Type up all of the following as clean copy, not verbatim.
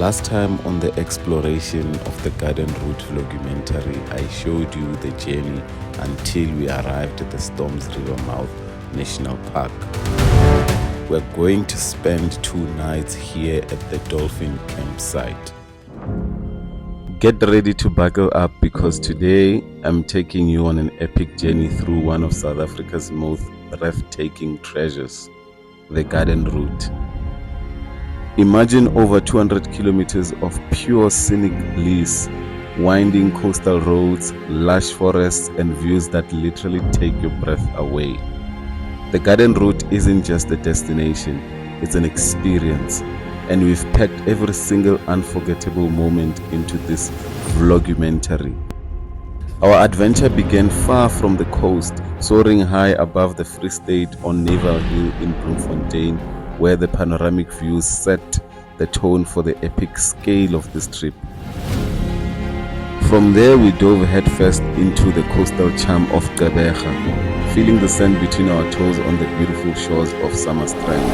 Last time on the exploration of the garden route vlogumentary, I showed you the journey until we arrived at the Storms River Mouth National Park. We're going to spend 2 nights here at the Dolphin campsite. Get ready to buckle up because today I'm taking you on an epic journey through one of South Africa's most breathtaking treasures, the garden route. Imagine over 200 kilometers of pure scenic bliss, winding coastal roads, lush forests, and views that literally take your breath away. The garden route isn't just a destination, it's an experience, and we've packed every single unforgettable moment into this vlogumentary. Our adventure began far from the coast, soaring high above the Free State on Naval Hill in Bloemfontein, where the panoramic views set the tone for the epic scale of this trip. From there we dove headfirst into the coastal charm of Gqeberha, feeling the sand between our toes on the beautiful shores of Summerstrand.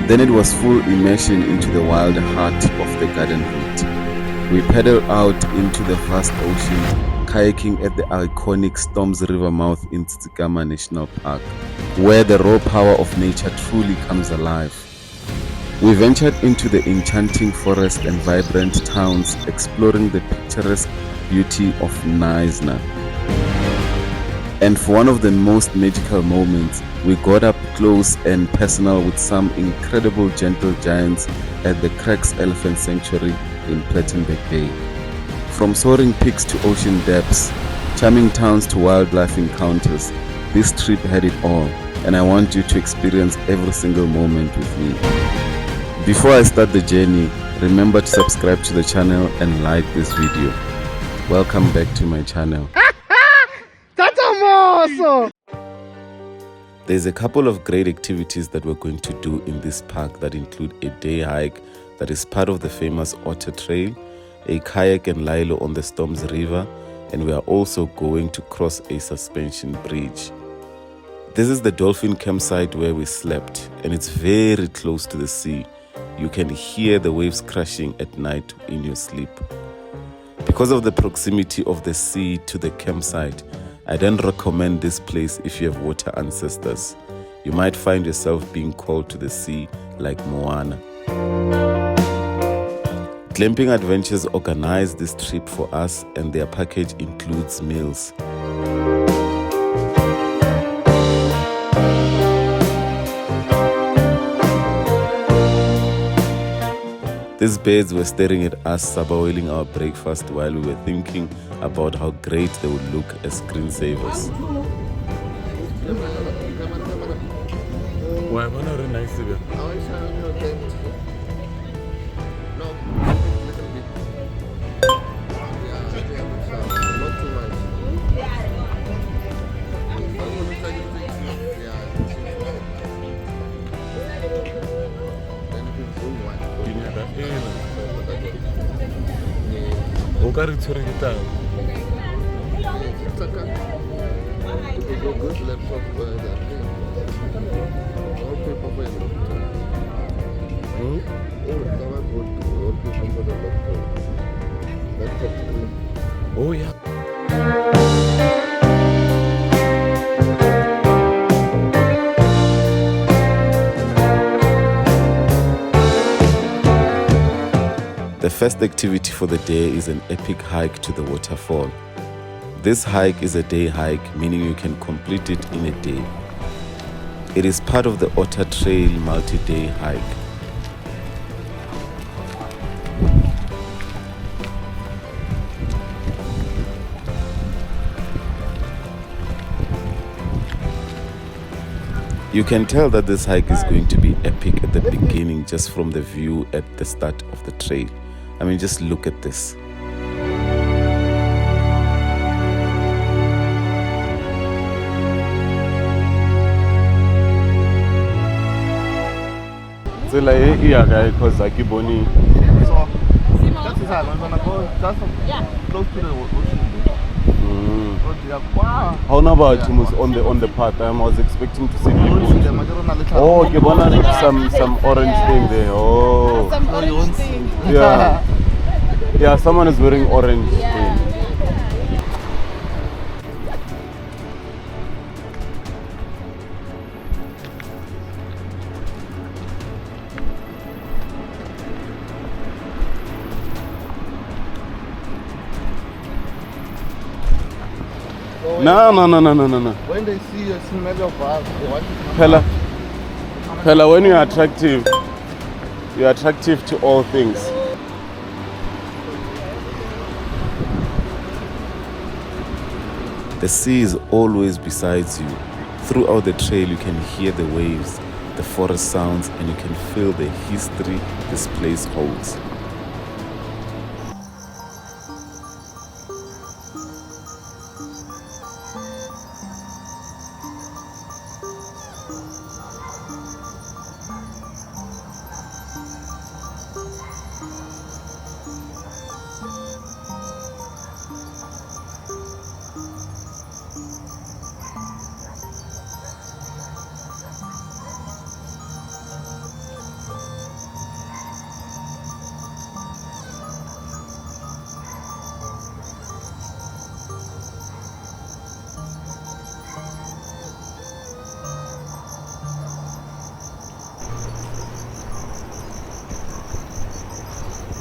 Then it was full immersion into the wild heart of the garden route. We paddled out into the vast ocean, kayaking at the iconic Storms River mouth in Tsitsikamma National Park, where the raw power of nature truly comes alive. We ventured into the enchanting forest and vibrant towns, exploring the picturesque beauty of Knysna. And for one of the most magical moments, we got up close and personal with some incredible gentle giants at the Crags Elephant Sanctuary in Plettenberg Bay. From soaring peaks to ocean depths, charming towns to wildlife encounters, this trip had it all, and I want you to experience every single moment with me. Before I start the journey, remember to subscribe to the channel and like this video. Welcome back to my channel. That's awesome! There's a couple of great activities that we're going to do in this park that include a day hike that is part of the famous Waterfall Trail, a kayak and lilo'd on the Storms River, and we are also going to cross a suspension bridge. This is the Dolphin campsite where we slept, and it's very close to the sea. You can hear the waves crashing at night in your sleep. Because of the proximity of the sea to the campsite, I don't recommend this place if you have water ancestors. You might find yourself being called to the sea like Moana. Glamping Adventures organized this trip for us, and their package includes meals. These birds were staring at us, sabawailing our breakfast while we were thinking about how great they would look as screensavers. Oh yeah. The first activity for the day is an epic hike to the waterfall. This hike is a day hike, meaning you can complete it in a day. It is part of the Waterfall Trail multi-day hike. You can tell that this hike is going to be epic at the beginning just from the view at the start of the trail. I mean, just look at this. So like yeah, guys, because I keep on. So that is how I'm gonna go. Just close to the ocean. How about on the path? I was expecting to see people. Oh, okay, some orange thing there. Oh, Some orange thing. yeah, yeah. Someone is wearing orange thing. No. When they see you smell your bag, they want to come Pella, back. Pella, when you're attractive to all things. The sea is always beside you. Throughout the trail, you can hear the waves, the forest sounds, and you can feel the history this place holds.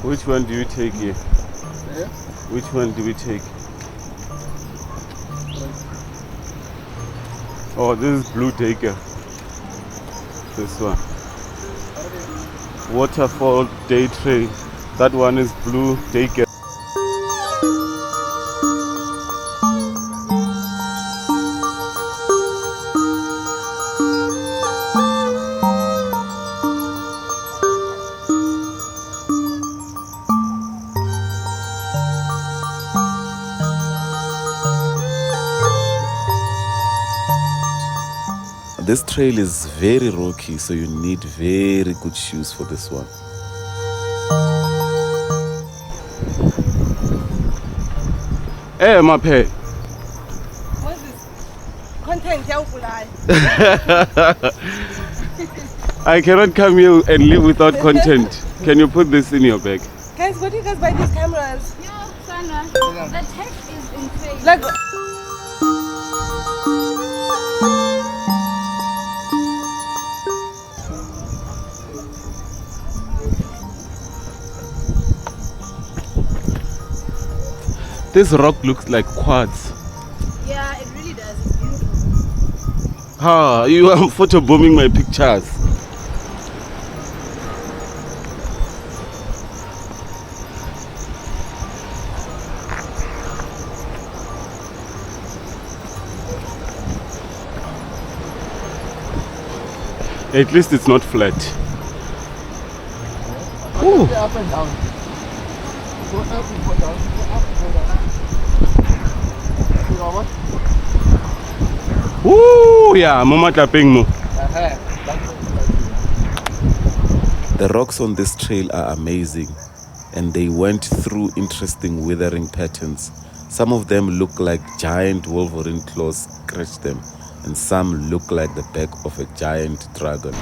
Which one do you take here? Yeah? Which one do we take? Oh, this is Blue Taker. This one. Waterfall Day Trail. That one is Blue Taker. This trail is very rocky, so you need very good shoes for this one. Hey, my pet. What's this? Content, I cannot come here and live without content. Can you put this in your bag? Guys, what do you guys buy these cameras? Yo, Sana, the tech is insane. Like, This rock looks like quartz. Yeah, it really does. It's beautiful. Ah, you are photobombing my pictures. At least it's not flat. Ooh. Go up and down. Go up and go down. Go up and go down. You know what? Woo, yeah, mama clapping mo. The rocks on this trail are amazing, and they went through interesting weathering patterns. Some of them look like giant wolverine claws scratched them, and some look like the back of a giant dragon.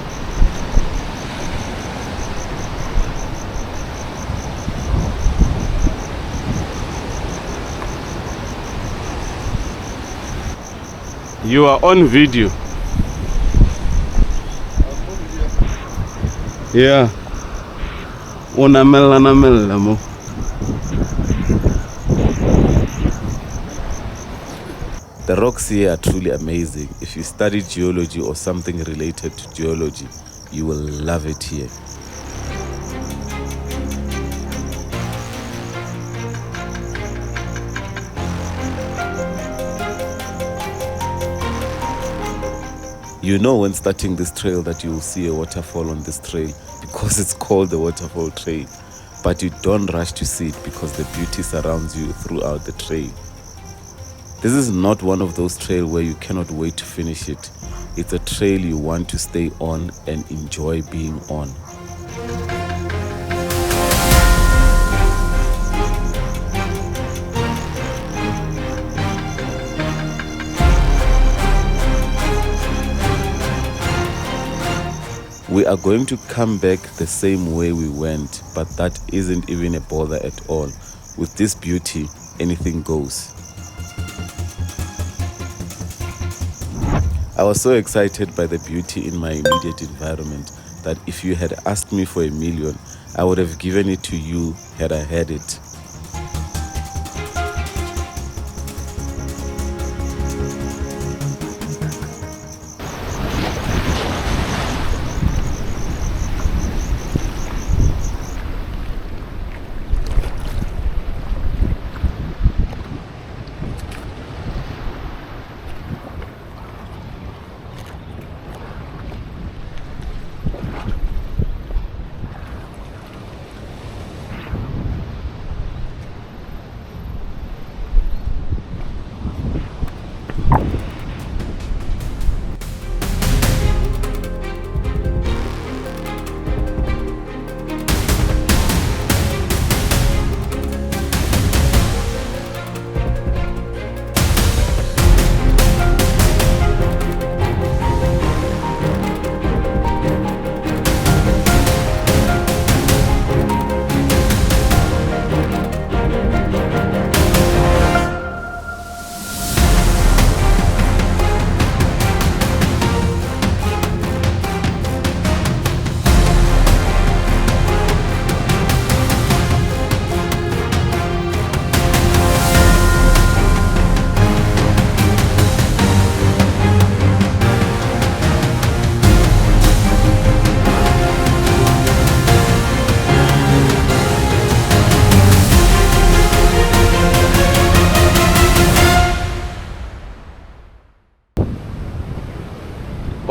You are on video. Yeah. Unamela mo. The rocks here are truly amazing. If you study geology or something related to geology, you will love it here. You know when starting this trail that you will see a waterfall on this trail because it's called the Waterfall Trail. But you don't rush to see it because the beauty surrounds you throughout the trail. This is not one of those trails where you cannot wait to finish it. It's a trail you want to stay on and enjoy being on. We are going to come back the same way we went, but that isn't even a bother at all. With this beauty, anything goes. I was so excited by the beauty in my immediate environment that if you had asked me for $1 million, I would have given it to you had I had it.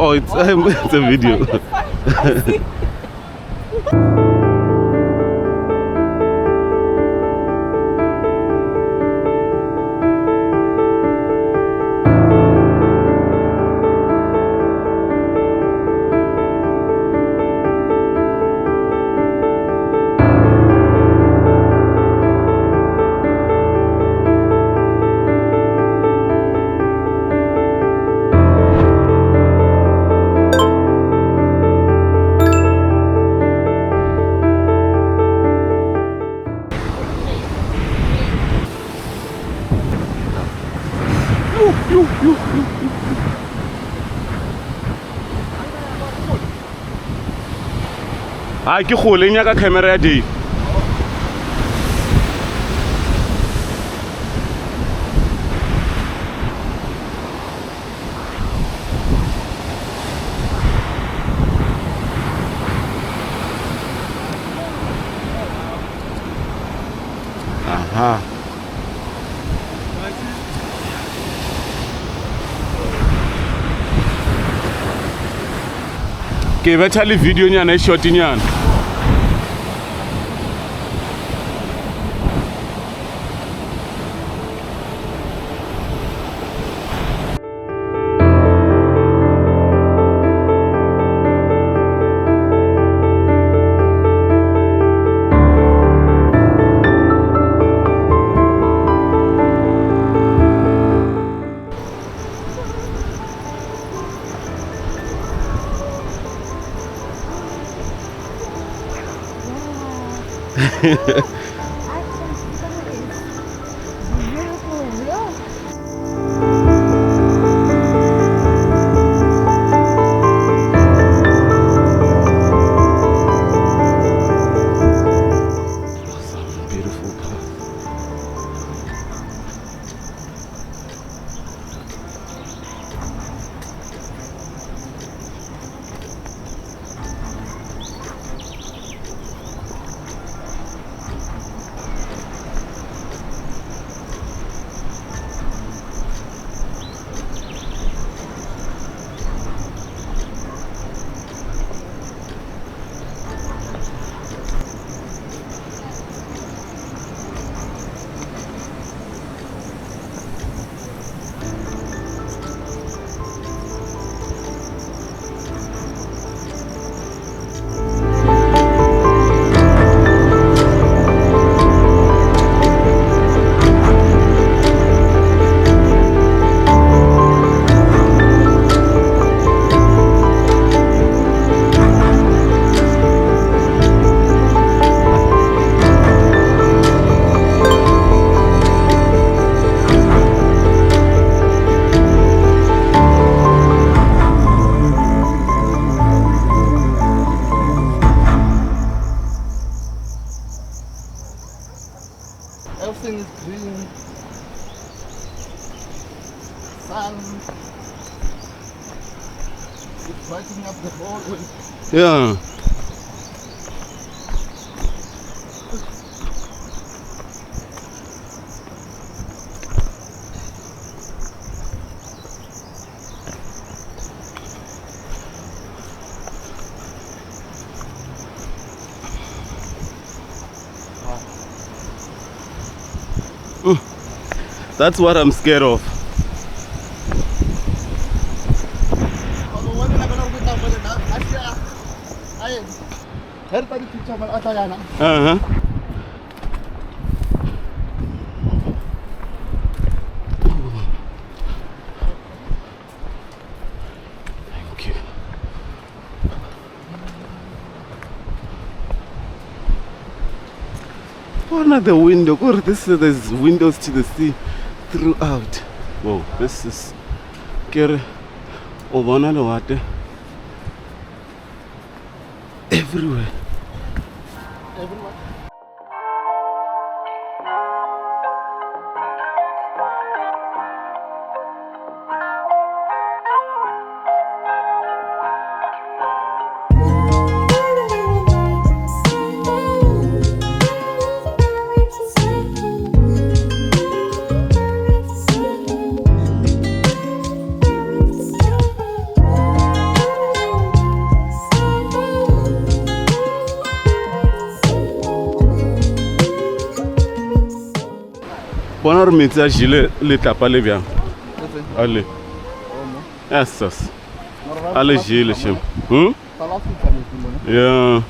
Oh, it's a video. Ai ke khole nya ka camera ya day. Aha. Ke betha le video nyana e short nyana. picking up the whole wind. Yeah. That's what I'm scared of. Uh-huh. Thank you. One at the window. God, there's windows to the sea throughout. Whoa, this is scary. Over the water. Everywhere. Bona re metsi a jile le tlapa le bjang. Ale. Yes. Ale jile shem. Yeah.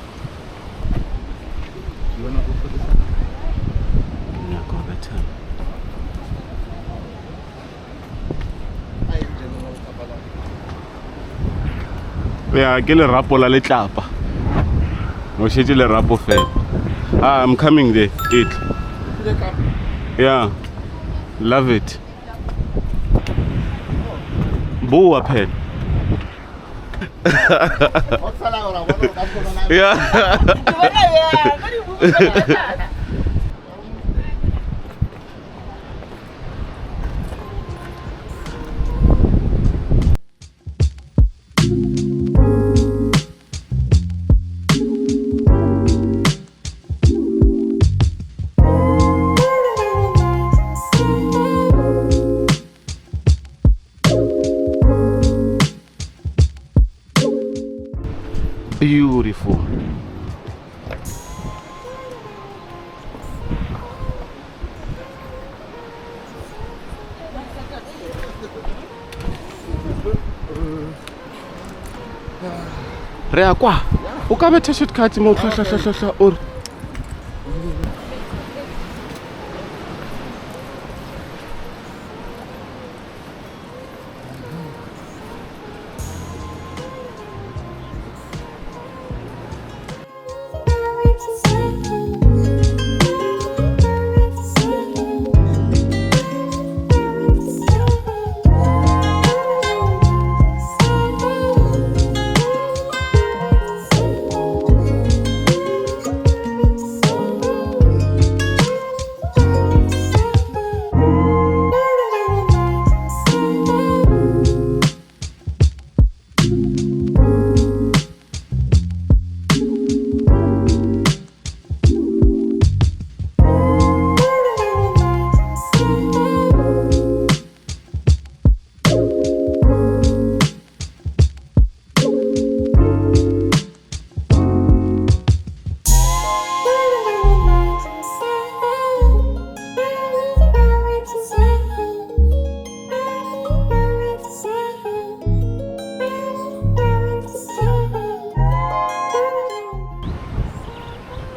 Yeah, ke le rapo la le tlapa. Mo shetse le rapo fela. Ah, I'm coming there. It. Yeah. Love it. Boa pen. Yeah. Beautiful. Re a kwa o ka betha shortcut mo hla or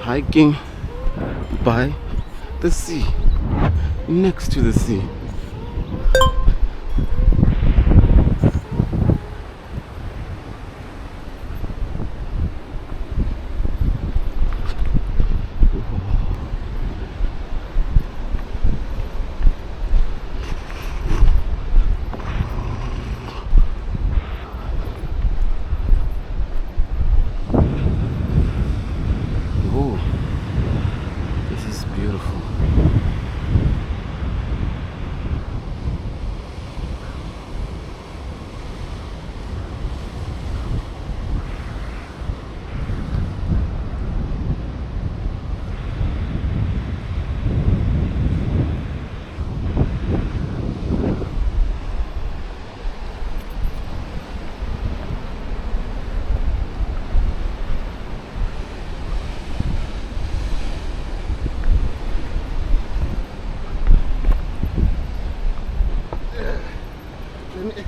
hiking by the sea, next to the sea.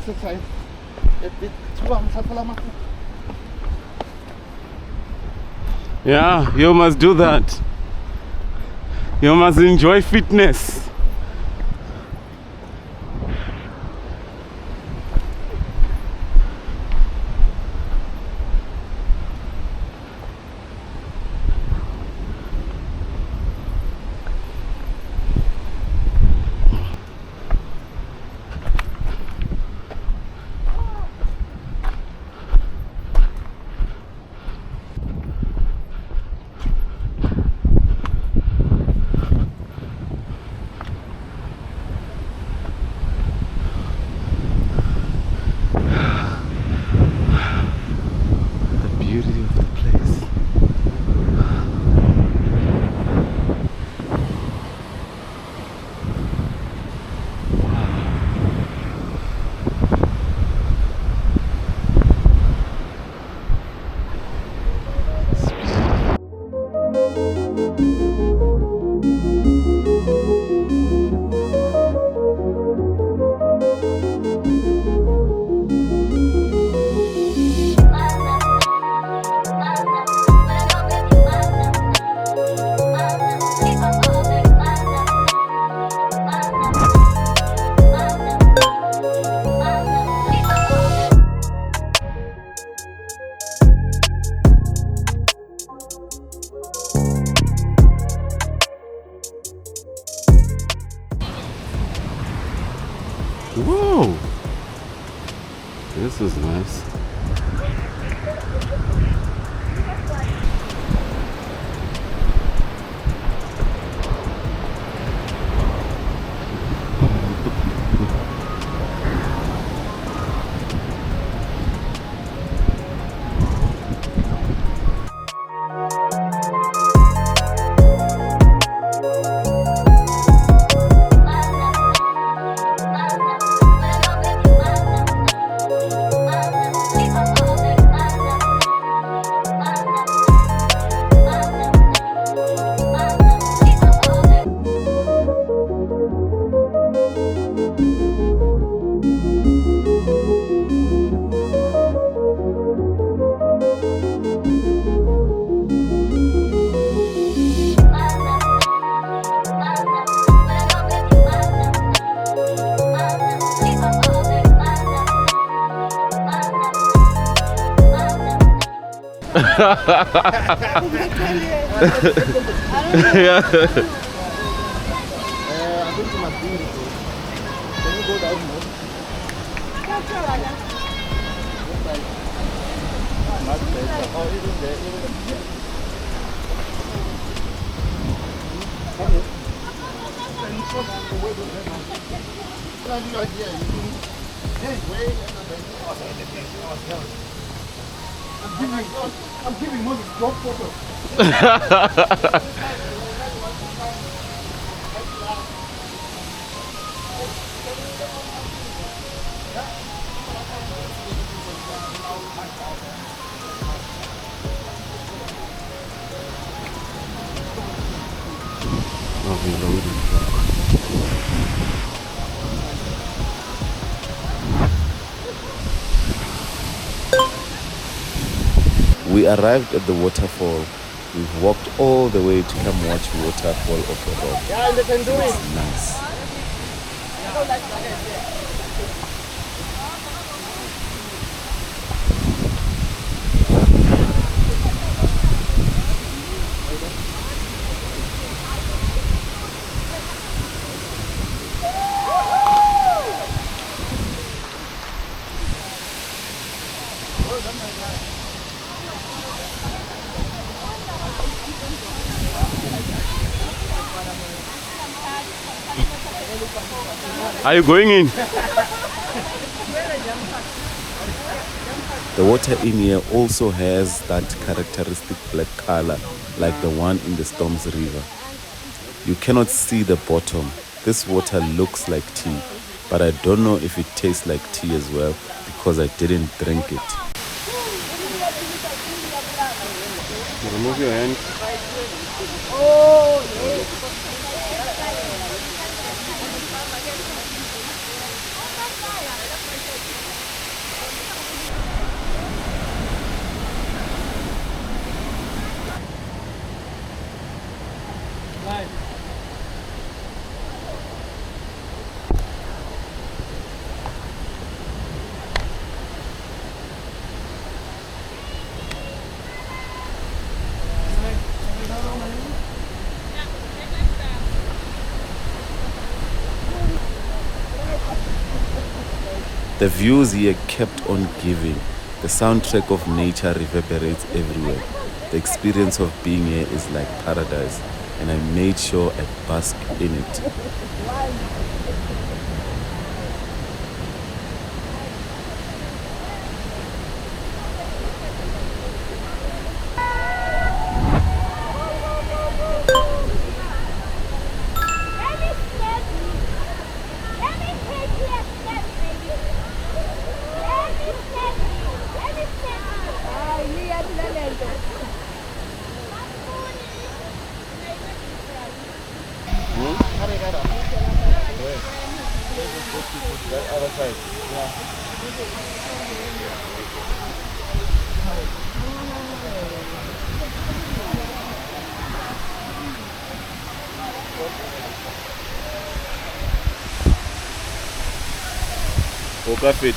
exercise. Tulang satu lama. Yeah, you must do that. You must enjoy fitness. Whoa! This is nice. Yeah. I think you must be beautiful. Can you go down more? Much better. Oh, even there, even there. I'm giving Moses drop photos. We arrived at the waterfall. We've walked all the way to come watch waterfall off the road. Yeah, they can do it. It's nice. Are you going in? The water in here also has that characteristic black color like the one in the Storms River. You cannot see the bottom. This water looks like tea, but I don't know if it tastes like tea as well because I didn't drink it. Remove your hand. Oh, yes. The views here kept on giving. The soundtrack of nature reverberates everywhere. The experience of being here is like paradise, and I made sure I bask in it.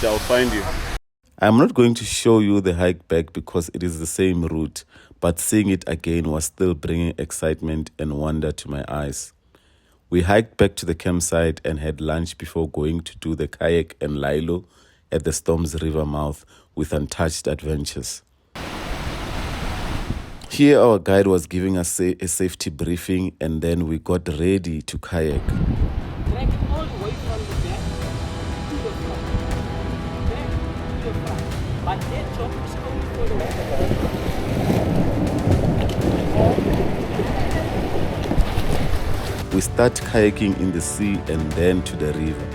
I'll find you. I'm not going to show you the hike back because it is the same route, but seeing it again was still bringing excitement and wonder to my eyes. We hiked back to the campsite and had lunch before going to do the kayak and lilo'd at the Storms River mouth with untouched adventures. Here our guide was giving us a safety briefing, and then we got ready to kayak. Drag it all the way from the back to the front. Back to the front. But that chop is coming for the We start kayaking in the sea and then to the river.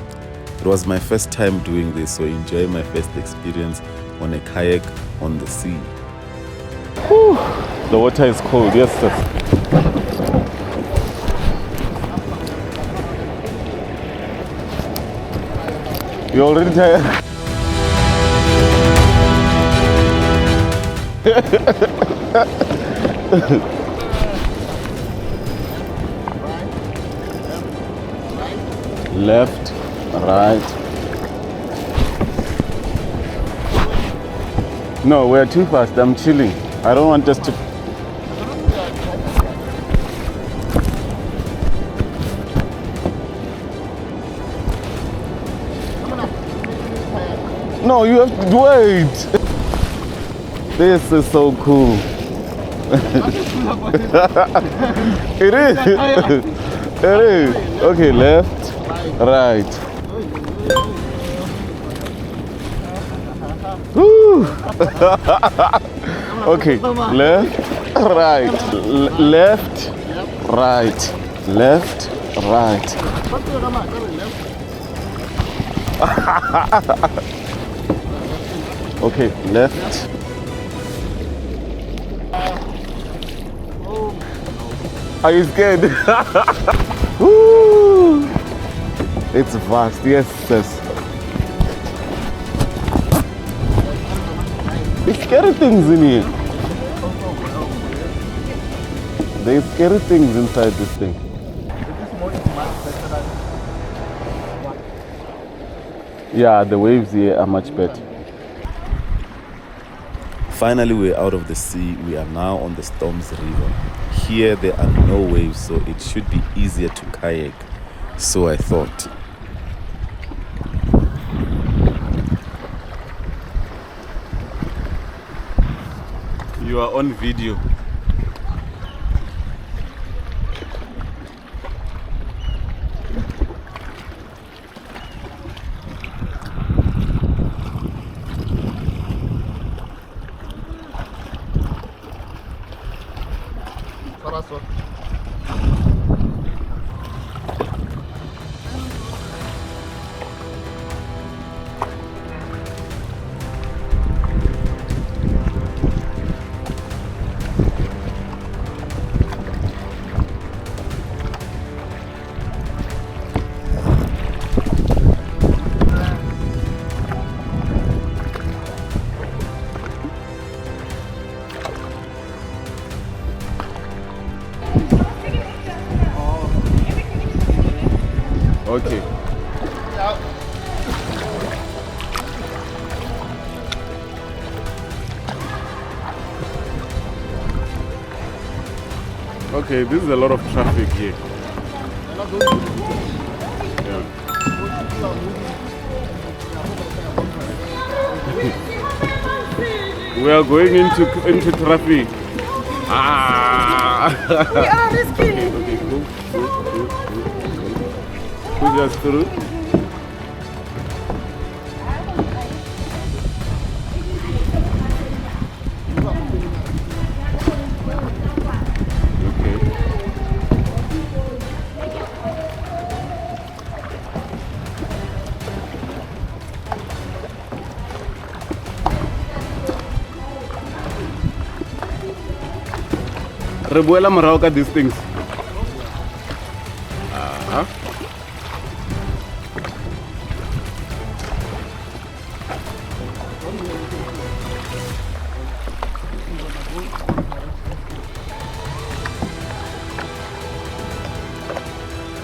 It was my first time doing this, so enjoy my first experience on a kayak on the sea. Whew, the water is cold, yes sir. You already tired? Left, right. No, we're too fast. I'm chilling. I don't want us to. No, you have to wait. This is so cool. It is. It is. Okay, left, right. Woo. Okay, left, right, left, right, left, right. Okay, left. Are you scared? Woo. It's vast, yes, yes. There's scary things in here. There's scary things inside this thing. Yeah, the waves here are much better. Finally, we're out of the sea. We are now on the Storms River. Here there are no waves, so it should be easier to kayak. So I thought. You are on video. Okay. Okay, this is a lot of traffic here. Yeah. We are going into traffic. Ah! We are risky. Okay, go. Push us through. Rebuela Marauca, these things.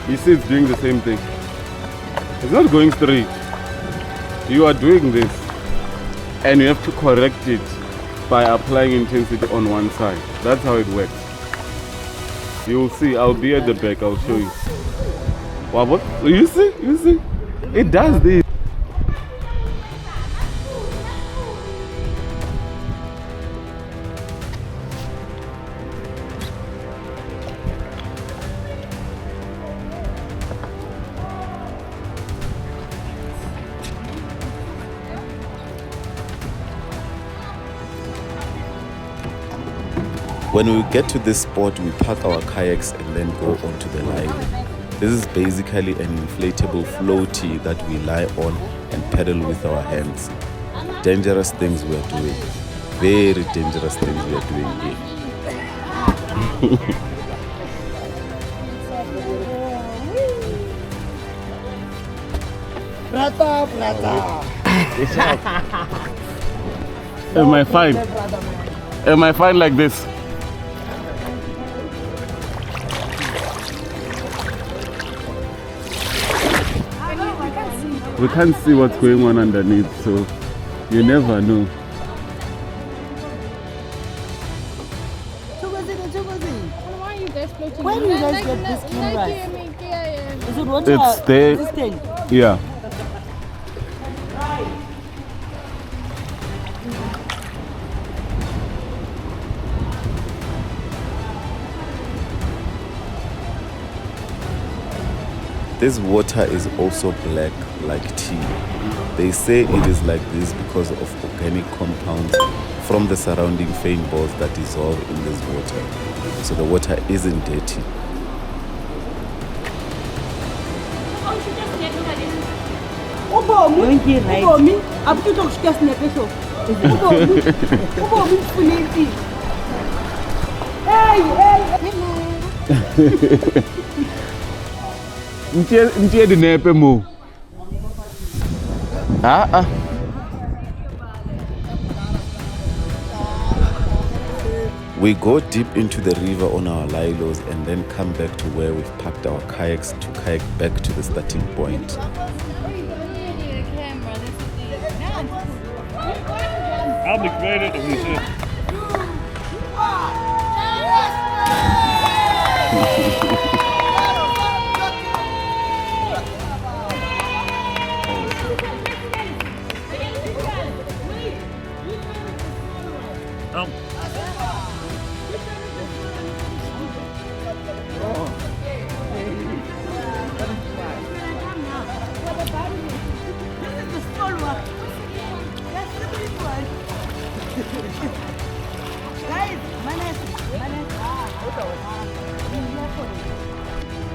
You see, it's doing the same thing. It's not going straight. You are doing this, and you have to correct it by applying intensity on one side. That's how it works. You'll see, I'll be at the back, I'll show you. What? You see? It does this. When we get to this spot, we park our kayaks and then go onto the lilo. This is basically an inflatable floaty that we lie on and pedal with our hands. Dangerous things we are doing. Very dangerous things we are doing here. Am I fine? Am I fine like this? We can't see what's going on underneath, so you never know. Why are you guys floating? Where do you guys get this camera? Is it water It's there. resistant? Yeah. This water is also black like tea. They say it is like this because of organic compounds from the surrounding faint balls that dissolve in this water. So the water isn't dirty. Ntie di nepe mo. We go deep into the river on our lilos and then come back to where we've parked our kayaks to kayak back to the starting point. I'll be creative if we should.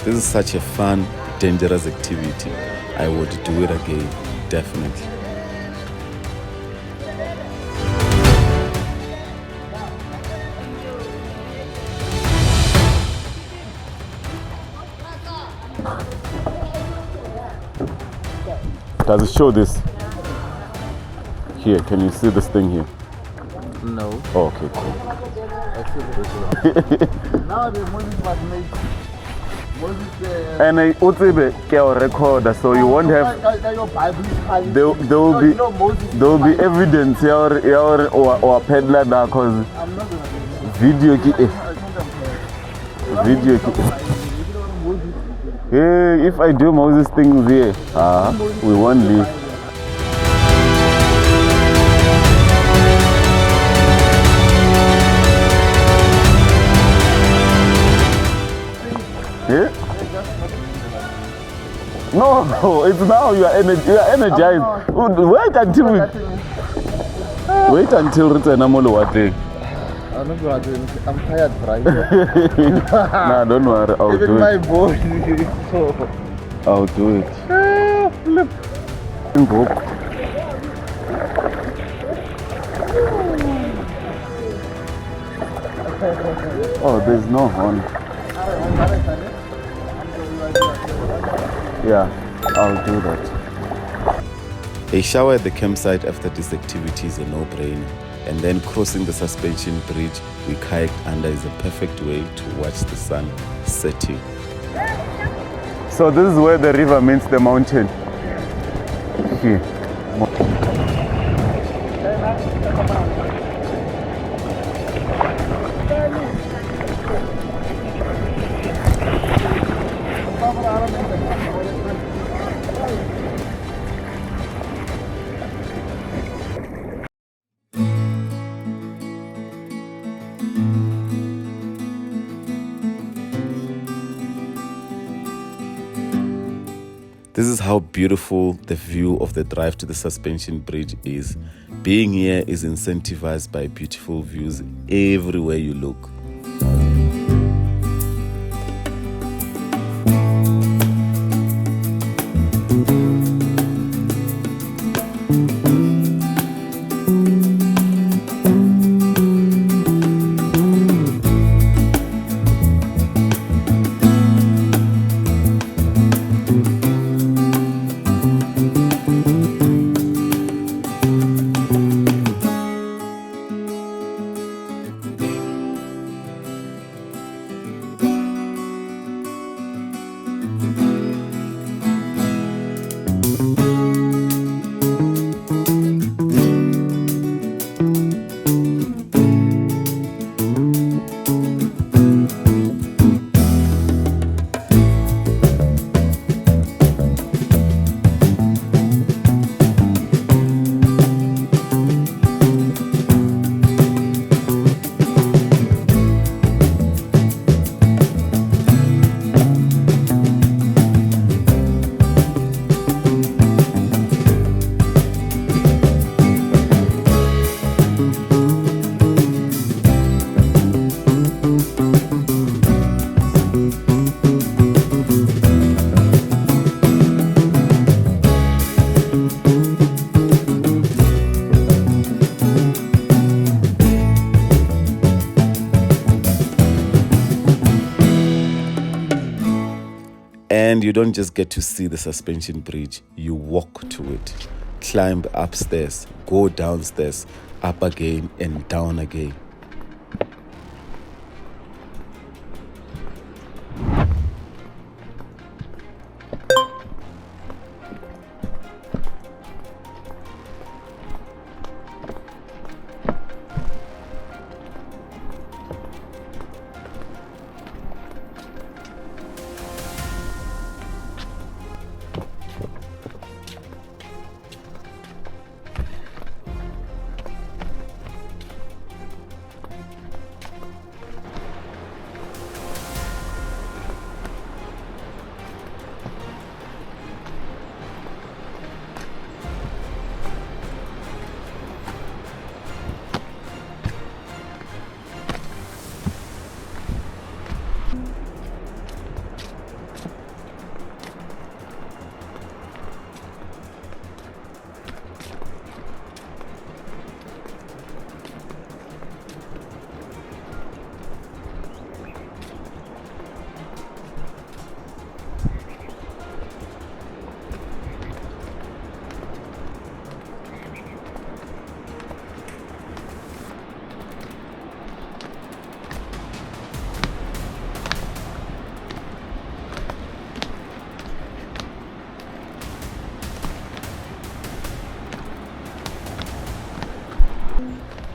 This is such a fun, dangerous activity. I would do it again, definitely. Does it show this? Here, can you see this thing here? No. Oh, okay, cool. Now the movie was made. And I utsibe ke o recorder, so you won't have. There will be evidence here or peddler da cause video ki video ki. Hey, if I do Moses things here, we won't leave. Yeah? No, it's now you are energized. Wait until return amolo wate. I'm tired, right? Nah, don't worry, I'll do my it. body. I'll do it. Flip. Oh, there's no horn. Yeah, I'll do that. A shower at the campsite after this activity is a no-brainer. And then crossing the suspension bridge we kayaked under is a perfect way to watch the sun setting. So this is where the river meets the mountain. Here. This is how beautiful the view of the drive to the suspension bridge is. Being here is incentivized by beautiful views everywhere you look. And you don't just get to see the suspension bridge, you walk to it. Climb upstairs, go downstairs, up again and down again.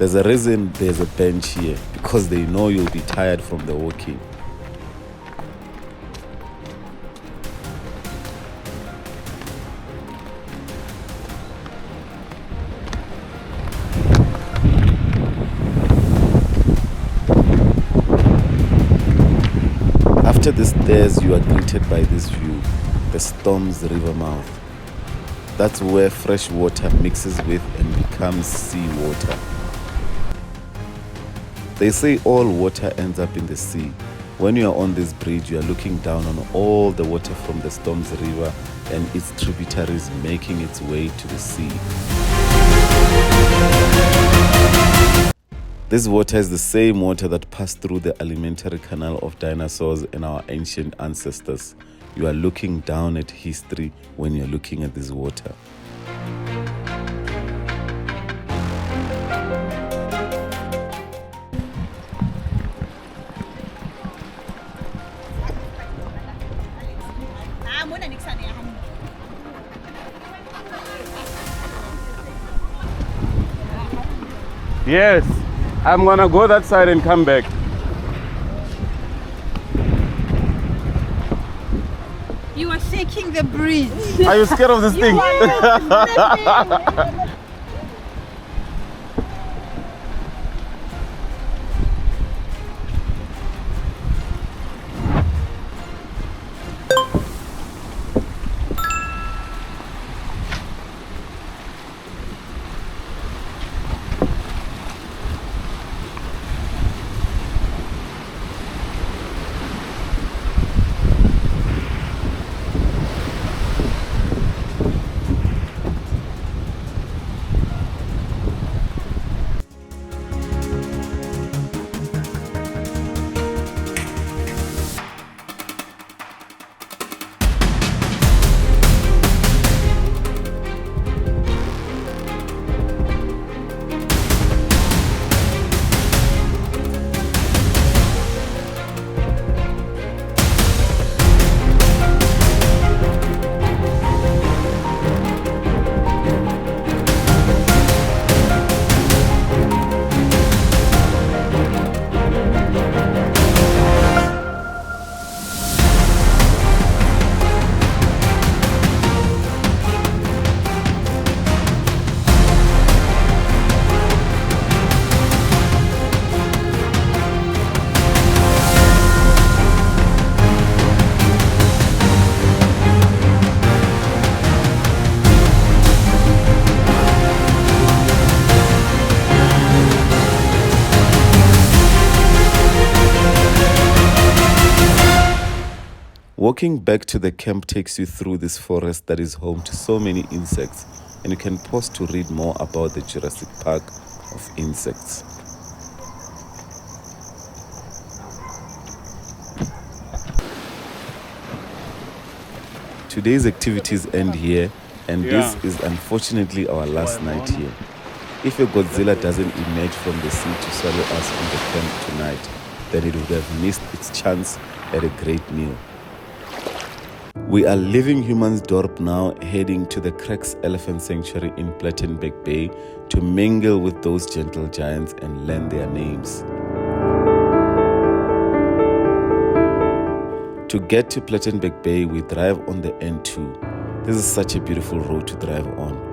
There's a reason there's a bench here, because they know you'll be tired from the walking. After the stairs, you are greeted by this view, the Storms River mouth. That's where fresh water mixes with and becomes seawater. They say all water ends up in the sea. When you are on this bridge, you are looking down on all the water from the Storms River and its tributaries making its way to the sea. This water is the same water that passed through the alimentary canal of dinosaurs and our ancient ancestors. You are looking down at history when you are looking at this water. Yes, I'm gonna go that side and come back. You are shaking the breeze. Are you scared of this thing? Walking back to the camp takes you through this forest that is home to so many insects, and you can pause to read more about the Jurassic Park of insects. Today's activities end here, and this is unfortunately our last night here. If a Godzilla doesn't emerge from the sea to swallow us in the camp tonight, then it would have missed its chance at a great meal. We are leaving Humansdorp now, heading to the Crags Elephant Sanctuary in Plettenberg Bay to mingle with those gentle giants and learn their names. To get to Plettenberg Bay, we drive on the N2. This is such a beautiful road to drive on.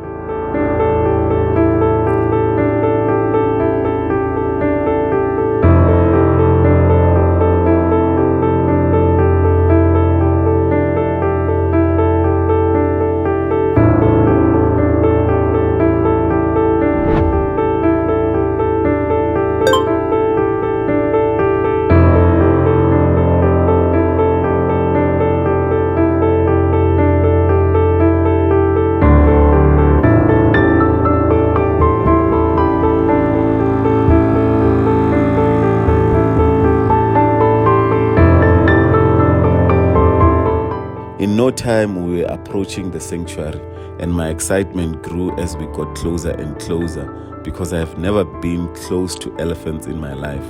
In no time, we were approaching the sanctuary, and my excitement grew as we got closer and closer because I have never been close to elephants in my life.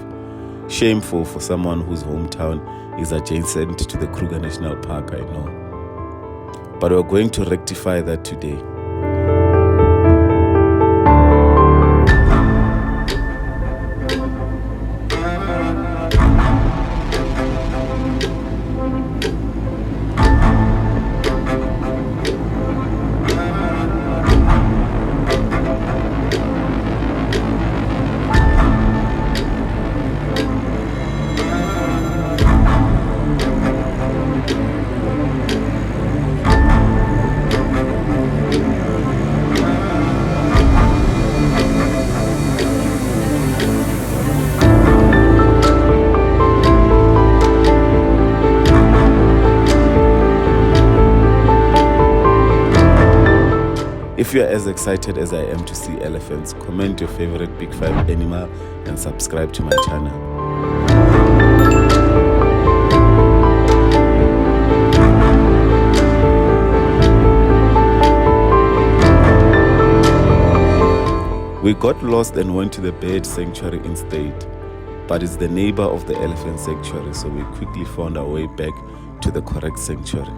Shameful for someone whose hometown is adjacent to the Kruger National Park, I know. But we're going to rectify that today. you are as excited as I am to see elephants, comment your favorite Big 5 animal and subscribe to my channel. We got lost and went to the bird sanctuary instead, but it's the neighbor of the elephant sanctuary, so we quickly found our way back to the correct sanctuary.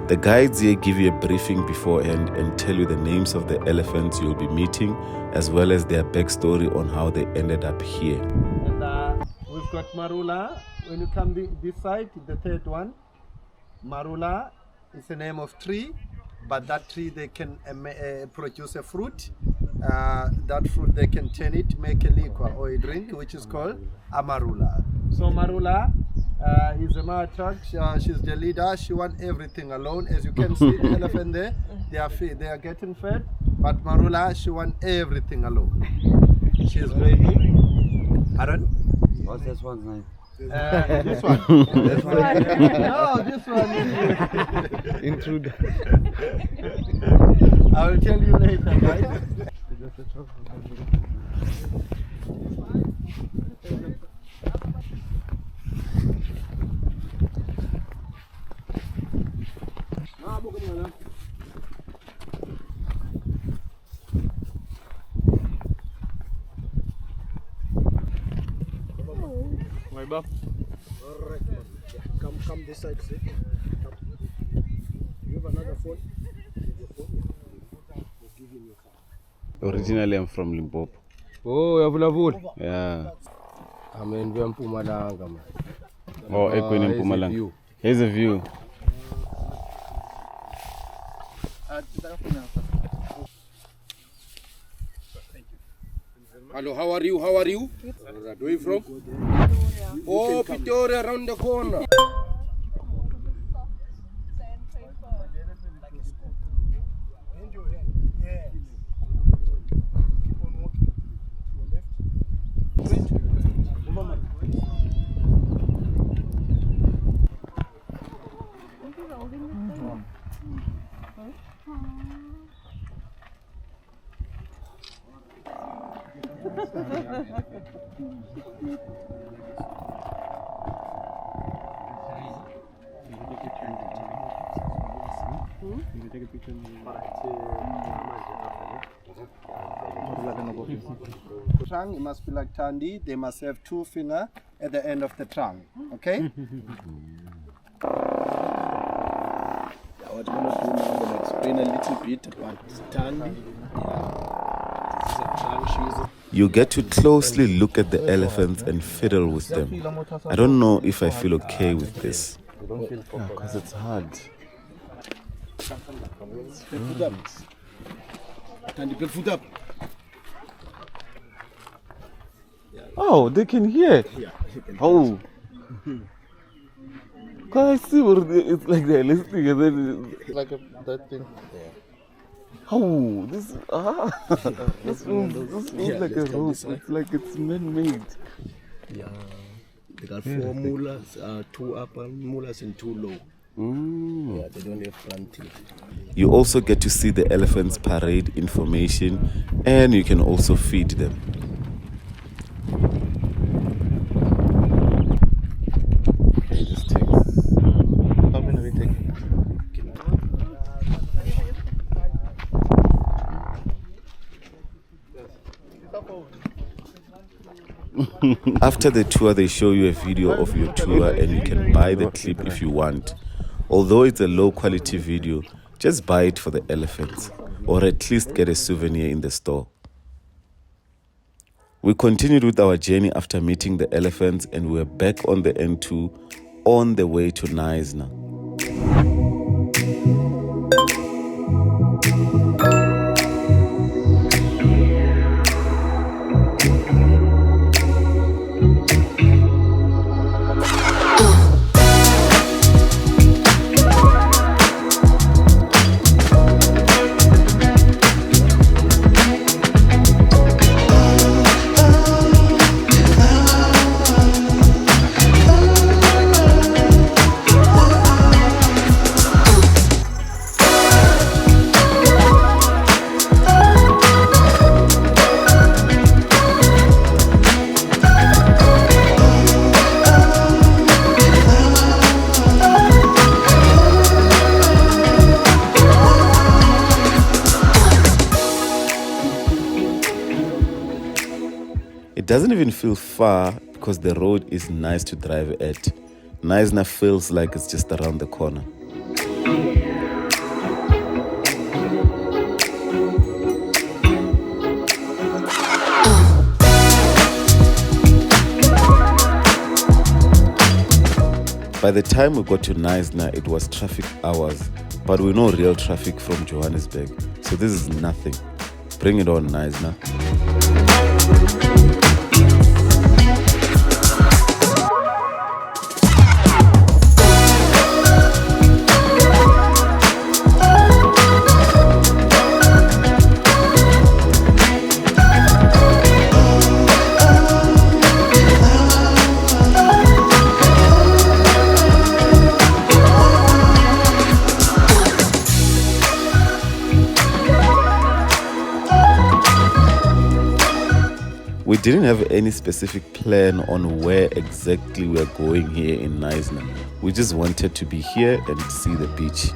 The guides here give you a briefing beforehand and tell you the names of the elephants you'll be meeting, as well as their backstory on how they ended up here. And we've got Marula. When you come this side, the third one, Marula is the name of tree, but that tree they can produce a fruit. That fruit they can turn it, make a liquor or a drink, which is called Amarula. So Marula is a mother truck. She's the leader. She wants everything alone. As you can see, the elephant there, they are getting fed. But Marula, she wants everything alone. She's ready. Pardon? What's this one's name? This one. This one. No, this one is intruder. I will tell you later, guys. Come this side, see? Come. You have another phone? Originally, I'm from Limpopo. Oh, Yavulavul. Yeah. I'm in Mpumalanga, man. Oh, Equin in Pumalang. Here's a view. Hello, how are you? How are you? Where are you from? Oh, Pretoria around the corner. Trunk, it must be like Tandi. They must have 2 fingers at the end of the trunk. Okay? I was going to explain a little bit about Tandi. This is a trunk shoes. You get to closely look at the elephants and fiddle with them. I don't know if I feel okay with this. Because it's hard. Foot up. Tandi, put foot up. Oh, they can hear. Yeah. Oh. Cause I see what it's like they're listening and then It's like that thing. oh, this this feels like a rope. It's like it's man-made. Yeah. They got 4 molars, 2 upper molars and 2 low. Yeah, they don't have front teeth. You also get to see the elephants parade information, and you can also feed them. Okay, this takes. How many we take? After the tour, they show you a video of your tour and you can buy the clip if you want. Although it's a low quality video, just buy it for the elephants, or at least get a souvenir in the store. We continued with our journey after meeting the elephants, and we were back on the N2 on the way to Knysna. It doesn't even feel far because the road is nice to drive at. Knysna feels like it's just around the corner. By the time we got to Knysna, it was traffic hours, but we know real traffic from Johannesburg, so this is nothing. Bring it on, Knysna. We didn't have any specific plan on where exactly we're going here in Knysna. We just wanted to be here and see the beach.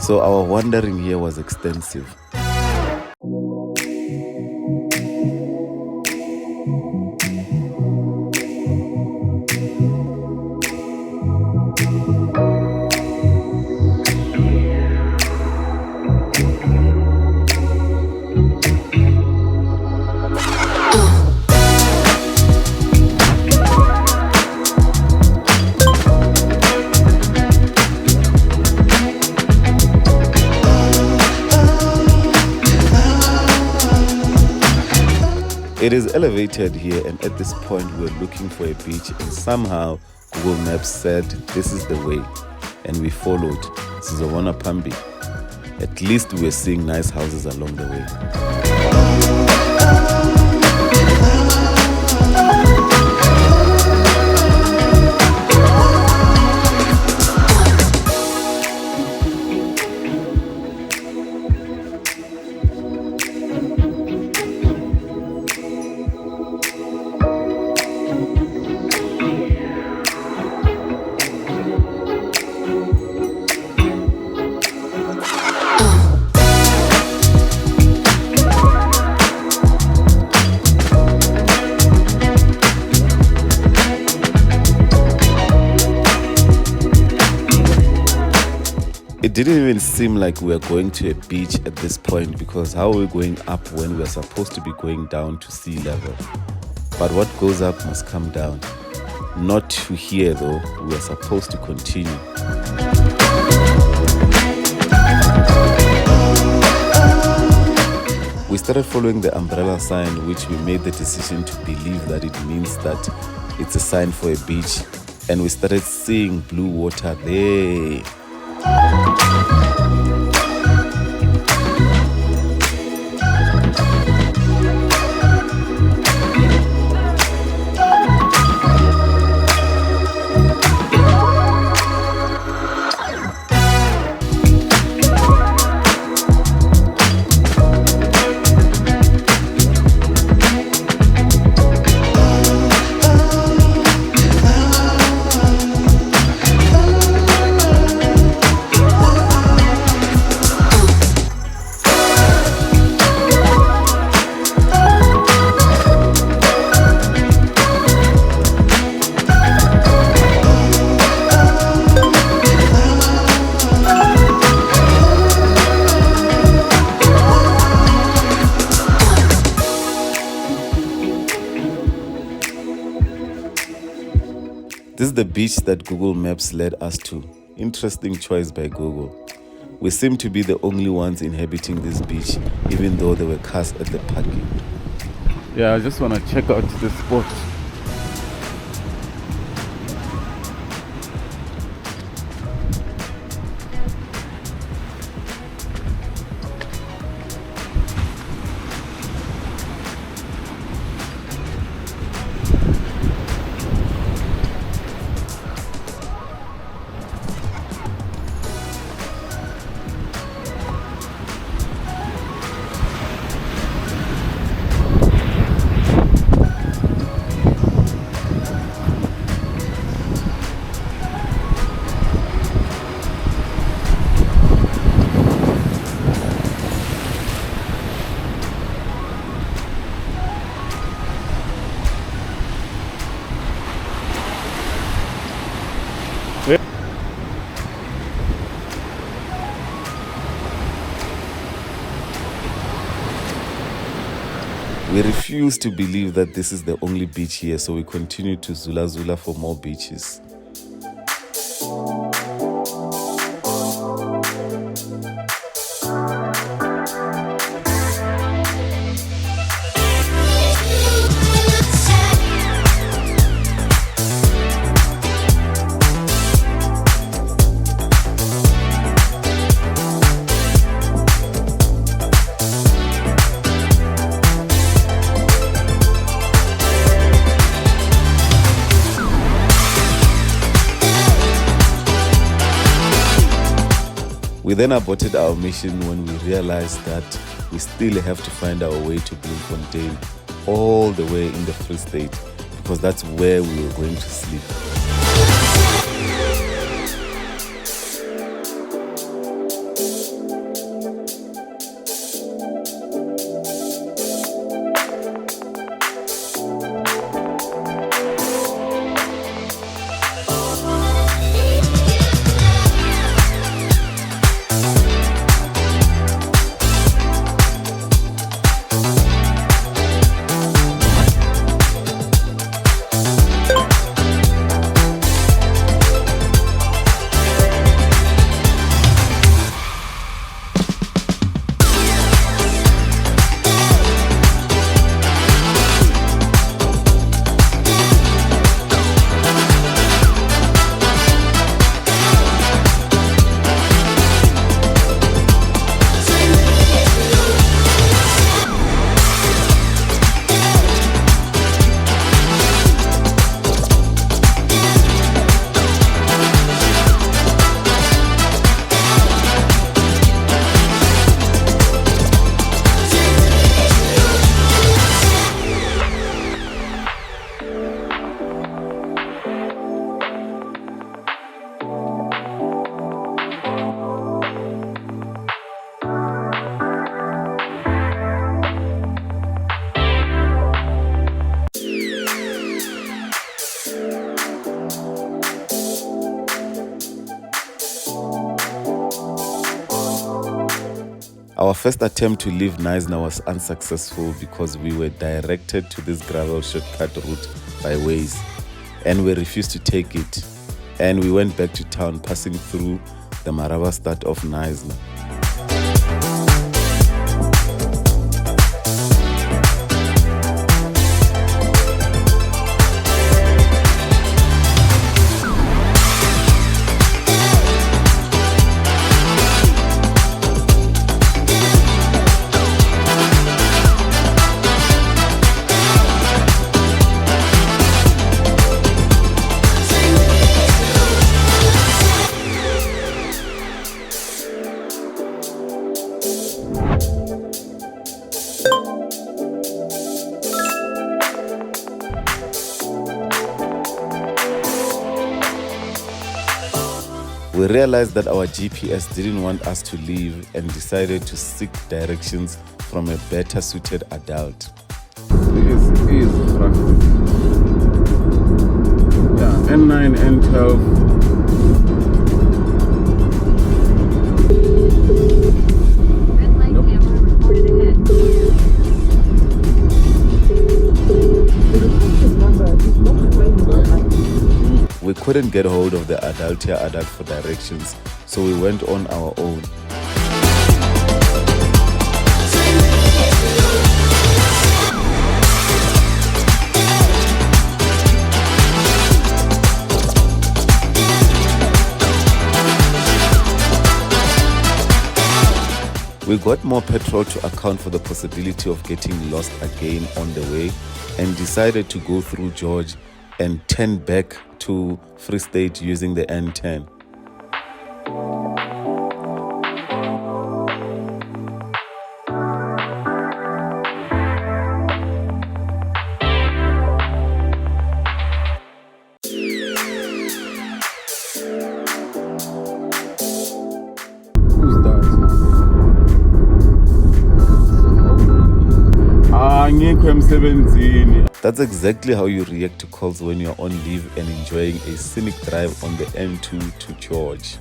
So our wandering here was extensive. It is elevated here, and at this point we were looking for a beach, and somehow Google Maps said this is the way, and we followed. Sizobona Pambi. At least we were seeing nice houses along the way. It didn't even seem like we were going to a beach at this point, because how are we going up when we are supposed to be going down to sea level? But what goes up must come down. Not to here though, we are supposed to continue. We started following the umbrella sign, which we made the decision to believe that it means that it's a sign for a beach, and we started seeing blue water there. This is the beach that Google Maps led us to. Interesting choice by Google. We seem to be the only ones inhabiting this beach, even though there were cars at the parking. Yeah, I just want to check out the spot. We refuse to believe that this is the only beach here, so we continue to Zula Zula for more beaches. We then aborted our mission when we realized that we still have to find our way to Bloemfontein all the way in the Free State, because that's where we were going to sleep. Our first attempt to leave Knysna was unsuccessful because we were directed to this gravel shortcut route by Waze, and we refused to take it. And we went back to town, passing through the Maraba start of Knysna. We realized that our GPS didn't want us to leave and decided to seek directions from a better suited adult. This is Frankfurt. Yeah, N9, N12. We couldn't get hold of the Adultia adult for directions, so we went on our own. We got more petrol to account for the possibility of getting lost again on the way and decided to go through George and turn back to Free State using the N10. That's exactly how you react to calls when you're on leave and enjoying a scenic drive on the N2 to George.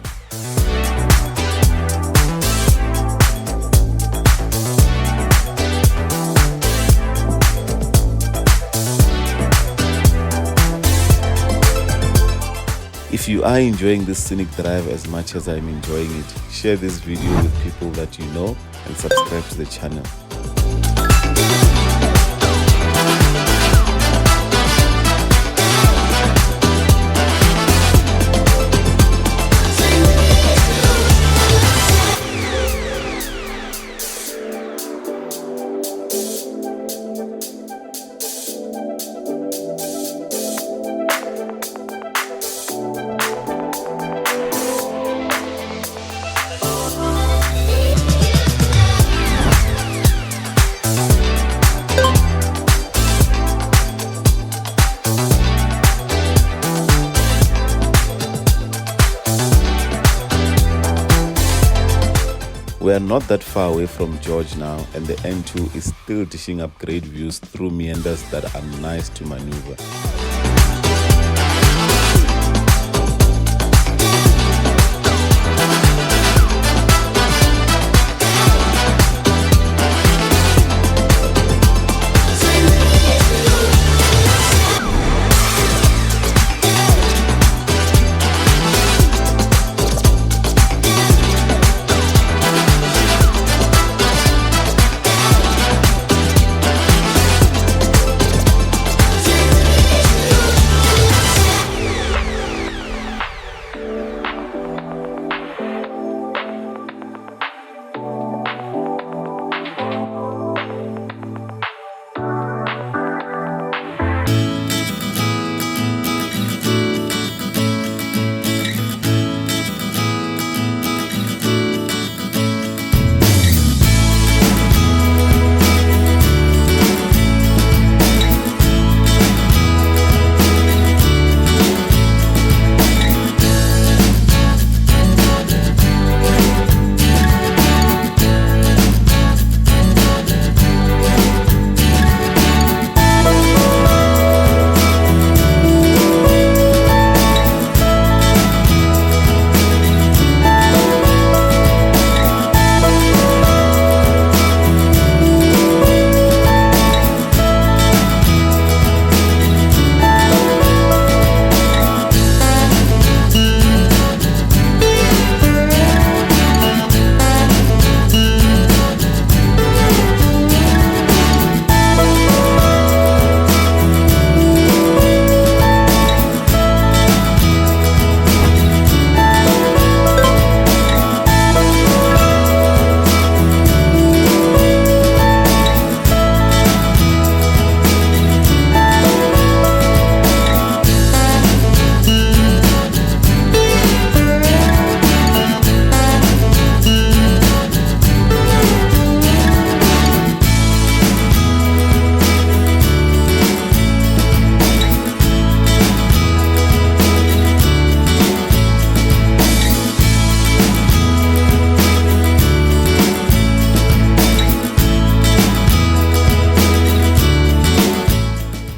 If you are enjoying this scenic drive as much as I'm enjoying it, share this video with people that you know and subscribe to the channel. We are not that far away from George now, and the N2 is still dishing up great views through meanders that are nice to maneuver.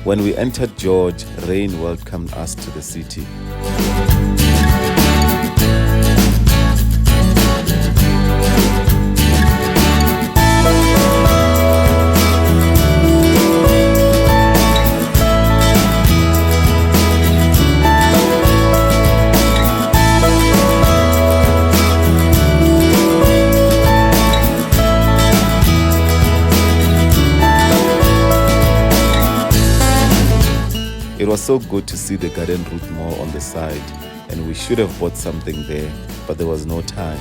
When we entered George, rain welcomed us to the city. was so good to see the garden route more on the side, and we should have bought something there, but there was no time.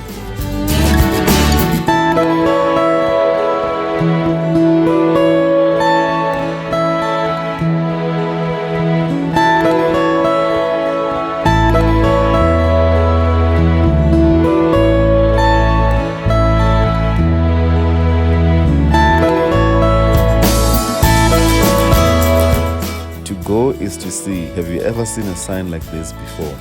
Go is to see. Have you ever seen a sign like this before?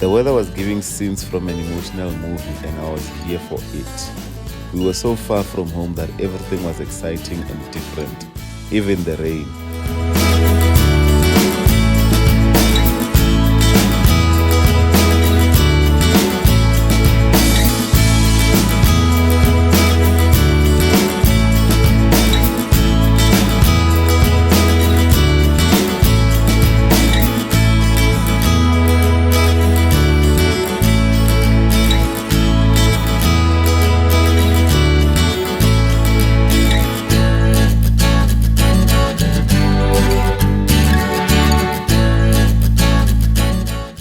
The weather was giving scenes from an emotional movie, and I was here for it. We were so far from home that everything was exciting and different, even the rain.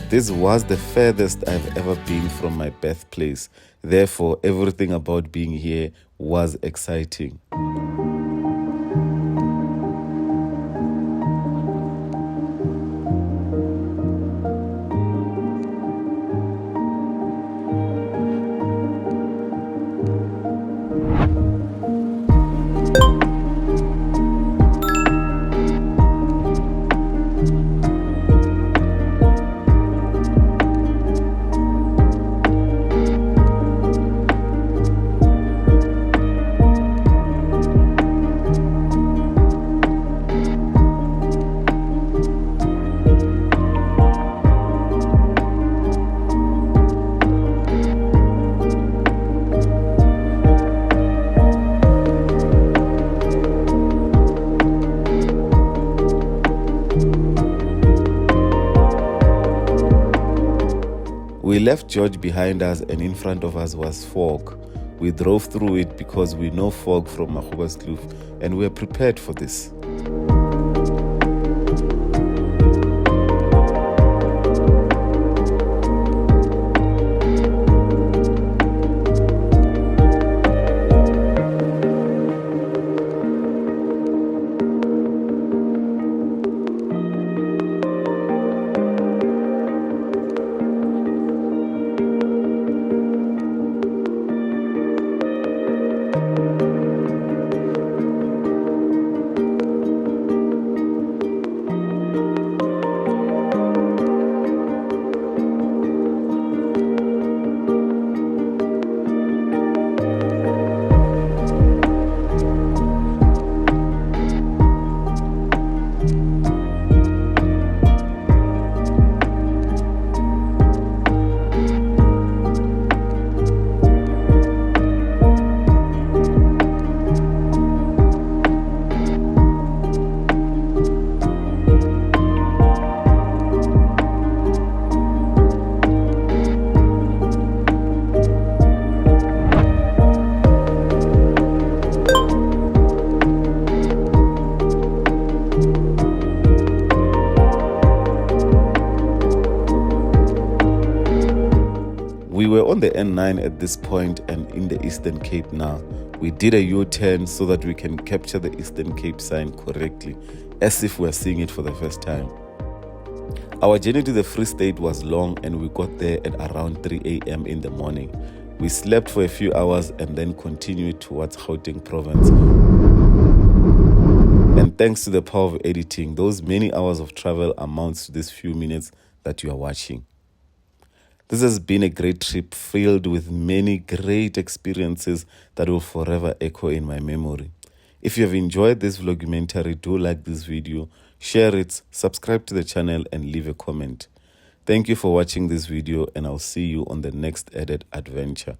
This was the furthest I've ever been from my birthplace. Therefore, everything about being here was exciting. We left George behind us, and in front of us was fog. We drove through it because we know fog from Mahuba's Kloof, and we are prepared for this. We were on the N9 at this point and in the Eastern Cape now. We did a U-turn so that we can capture the Eastern Cape sign correctly, as if we're seeing it for the first time. Our journey to the Free State was long, and we got there at around 3 a.m. in the morning. We slept for a few hours and then continued towards Gauteng province. And And thanks to the power of editing, those many hours of travel amounts to these few minutes that you are watching. This has been a great trip filled with many great experiences that will forever echo in my memory. If you have enjoyed this vlogumentary, do like this video, share it, subscribe to the channel and leave a comment. Thank you for watching this video and I'll see you on the next added adventure.